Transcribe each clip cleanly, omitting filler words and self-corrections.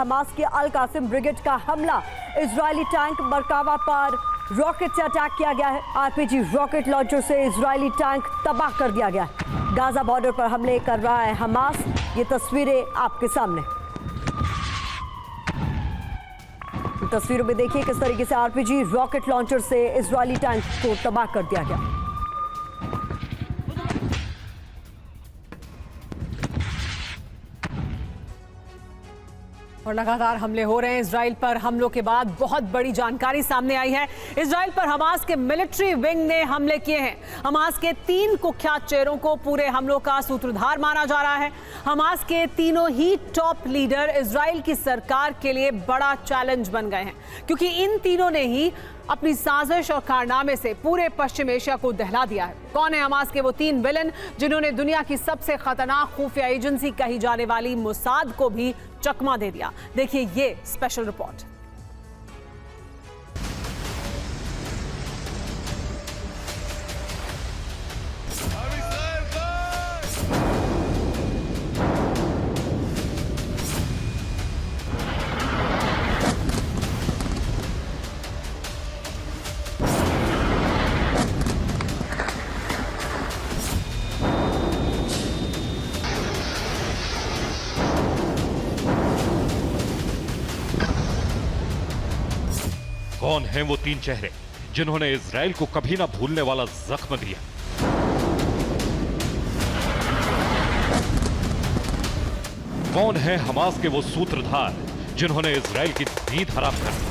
Hamas की अल Qasim brigade का हमला। इजरायली टैंक मरकावा पर रॉकेट से अटैक किया गया है। आरपीजी रॉकेट लॉन्चर से इजरायली टैंक तबाह कर दिया गया है। गाजा बॉर्डर पर हमले कर रहा है हमास। ये तस्वीरें आपके सामने, तस्वीरों में देखिए किस तरीके से आरपीजी रॉकेट लॉन्चर से इजरायली टैंक को तबाह कर दिया गया। और लगातार हमले हो रहे हैं इजराइल पर। हमलों के बाद बहुत बड़ी जानकारी सामने आई है। इजराइल पर हमास के मिलिट्री विंग ने हमले किए हैं। हमास के 3 कुख्यात चेहरों को पूरे हमलों का सूत्रधार माना जा रहा है। हमास के तीनों ही टॉप लीडर इजराइल की सरकार के लिए बड़ा चैलेंज बन गए हैं, क्योंकि इन तीनों ने ही अपनी साजिश और कारनामे से पूरे पश्चिम एशिया को दहला दिया है। कौन है हमास के वो 3 विलन जिन्होंने दुनिया की सबसे खतरनाक खुफिया एजेंसी कही जाने वाली मोसाद को भी चकमा दे दिया? देखिए ये स्पेशल रिपोर्ट। कौन हैं वो 3 चेहरे जिन्होंने इजराइल को कभी ना भूलने वाला जख्म दिया? कौन है हमास के वो सूत्रधार जिन्होंने इजराइल की नींद हराम कर दी?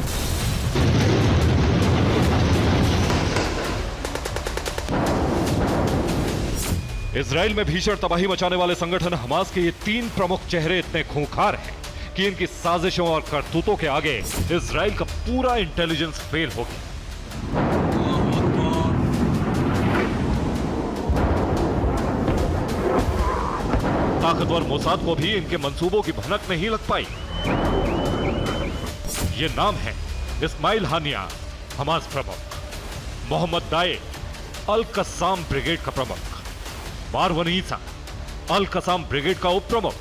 इजराइल में भीषण तबाही मचाने वाले संगठन हमास के ये 3 प्रमुख चेहरे इतने खूंखार हैं कि इनकी साजिशों और करतूतों के आगे इजराइल का पूरा इंटेलिजेंस फेल हो गया। ताकतवर मोसाद को भी इनके मंसूबों की भनक नहीं लग पाई। ये नाम है इस्माइल हानिया हमास प्रमुख, मोहम्मद दाएफ अल कसाम ब्रिगेड का प्रमुख, मारवन ईसा अल कसाम ब्रिगेड का उप प्रमुख।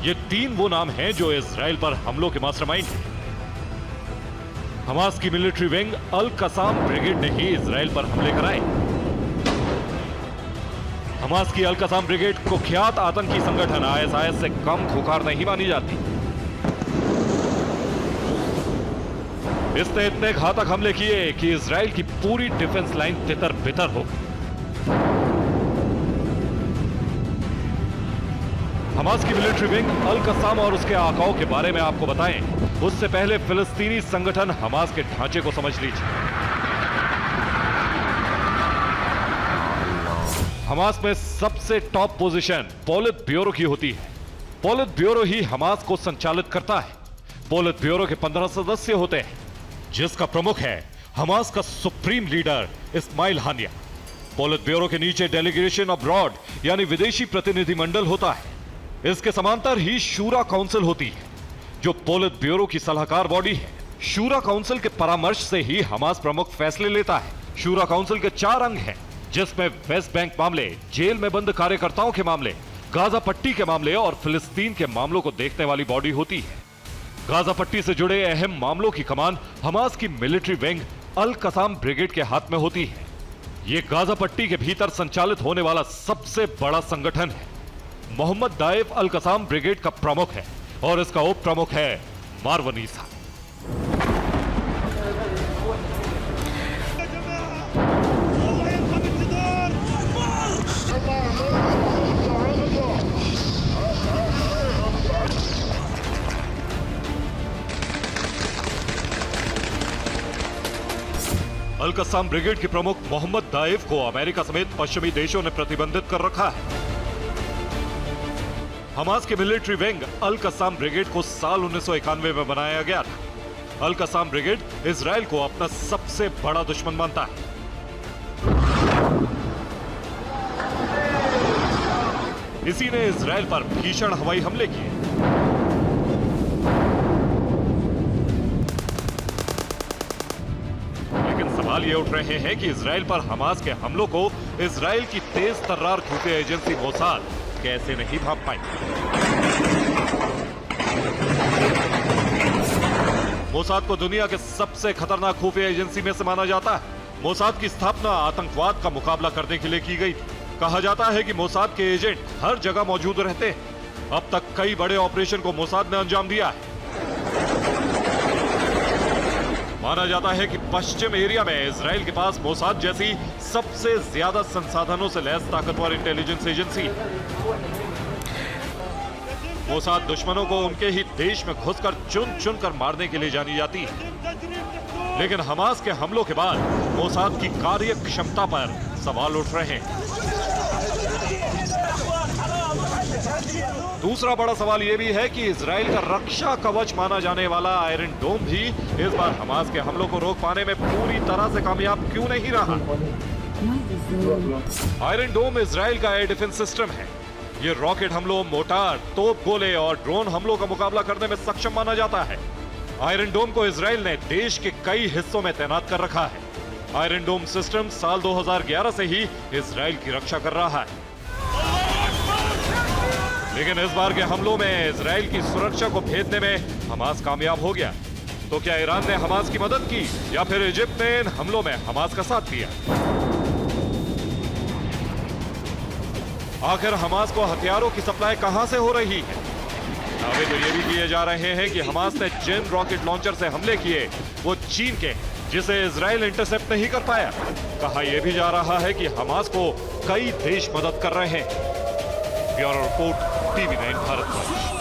ये 3 वो नाम हैं जो इजराइल पर हमलों के मास्टरमाइंड हैं। हमास की मिलिट्री विंग अल कसाम ब्रिगेड ने ही इजराइल पर हमले कराए। हमास की अल कसाम ब्रिगेड कुख्यात आतंकी संगठन ISIS से कम खुखार नहीं मानी जाती। इसने इतने घातक हमले किए कि इजराइल की पूरी डिफेंस लाइन तितर बितर हो गई। हमास की मिलिट्री विंग अल कसाम और उसके आकाओं के बारे में आपको बताएं, उससे पहले फिलिस्तीनी संगठन हमास के ढांचे को समझ लीजिए। हमास में सबसे टॉप पोजीशन पोलित ब्यूरो की होती है। पोलित ब्यूरो ही हमास को संचालित करता है। पोलित ब्यूरो के 15 सदस्य होते हैं, जिसका प्रमुख है हमास का सुप्रीम लीडर इस्माइल हानिया। पोलित ब्यूरो के नीचे डेलीगेशन अब्रॉड यानी विदेशी प्रतिनिधिमंडल होता है। इसके समांतर ही शूरा काउंसिल होती है, जो पोलित ब्यूरो की सलाहकार बॉडी है। शूरा काउंसिल के परामर्श से ही हमास प्रमुख फैसले लेता है। शूरा काउंसिल के 4 अंग हैं, जिसमें वेस्ट बैंक मामले, जेल में बंद कार्यकर्ताओं के मामले, गाजा पट्टी के मामले और फिलिस्तीन के मामलों को देखने वाली बॉडी होती है। गाजा पट्टी से जुड़े अहम मामलों की कमान हमास की मिलिट्री विंग अल कसाम ब्रिगेड के हाथ में होती है। यह गाजा पट्टी के भीतर संचालित होने वाला सबसे बड़ा संगठन है। मोहम्मद दाएफ अल कसाम ब्रिगेड का प्रमुख है और इसका उप प्रमुख है मारवन ईसा। अल कसाम ब्रिगेड के प्रमुख मोहम्मद दाएफ को अमेरिका समेत पश्चिमी देशों ने प्रतिबंधित कर रखा है। हमास के मिलिट्री विंग अल कसाम ब्रिगेड को साल 1991 में बनाया गया था। अल कसाम ब्रिगेड इजराइल को अपना सबसे बड़ा दुश्मन मानता है। इसी ने इजराइल पर भीषण हवाई हमले किए। लेकिन सवाल ये उठ रहे हैं कि इजराइल पर हमास के हमलों को इजराइल की तेज तर्रार खुफिया एजेंसी मोसाद कैसे नहीं भांप पाई। मोसाद को दुनिया के सबसे खतरनाक खुफिया एजेंसी में से माना जाता है। मोसाद की स्थापना आतंकवाद का मुकाबला करने के लिए की गई। कहा जाता है कि मोसाद के एजेंट हर जगह मौजूद रहते हैं। अब तक कई बड़े ऑपरेशन को मोसाद ने अंजाम दिया है। माना जाता है कि पश्चिम एरिया में इजराइल के पास मोसाद जैसी सबसे ज्यादा संसाधनों से लैस ताकतवर इंटेलिजेंस एजेंसी है। मोसाद दुश्मनों को उनके ही देश में घुसकर चुन चुन कर मारने के लिए जानी जाती है। लेकिन हमास के हमलों के बाद मोसाद की कार्य क्षमता पर सवाल उठ रहे हैं। दूसरा बड़ा सवाल यह भी है कि इजराइल का रक्षा कवच माना जाने वाला आयरन डोम भी इस बार हमास के हमलों को रोक पाने में पूरी तरह से कामयाब क्यों नहीं रहा। आयरन डोम इजराइल का एयर डिफेंस सिस्टम है। ये रॉकेट हमलों, मोटार, तोप गोले और ड्रोन हमलों का मुकाबला करने में सक्षम माना जाता है। आयरन डोम को इजराइल ने देश के कई हिस्सों में तैनात कर रखा है। आयरन डोम सिस्टम साल 2011 से ही इजराइल की रक्षा कर रहा है। लेकिन इस बार के हमलों में इजराइल की सुरक्षा को भेदने में हमास कामयाब हो गया। तो क्या ईरान ने हमास की मदद की या फिर इजिप्ट ने इन हमलों में हमास का साथ दिया? आखिर हमास को हथियारों की सप्लाई कहां से हो रही है? दावे तो ये भी किए जा रहे हैं कि हमास ने जिन रॉकेट लॉन्चर से हमले किए वो चीन के, जिसे इजराइल इंटरसेप्ट नहीं कर पाया। कहा यह भी जा रहा है कि हमास को कई देश मदद कर रहे हैं। Bureau report, TV9 Bharat.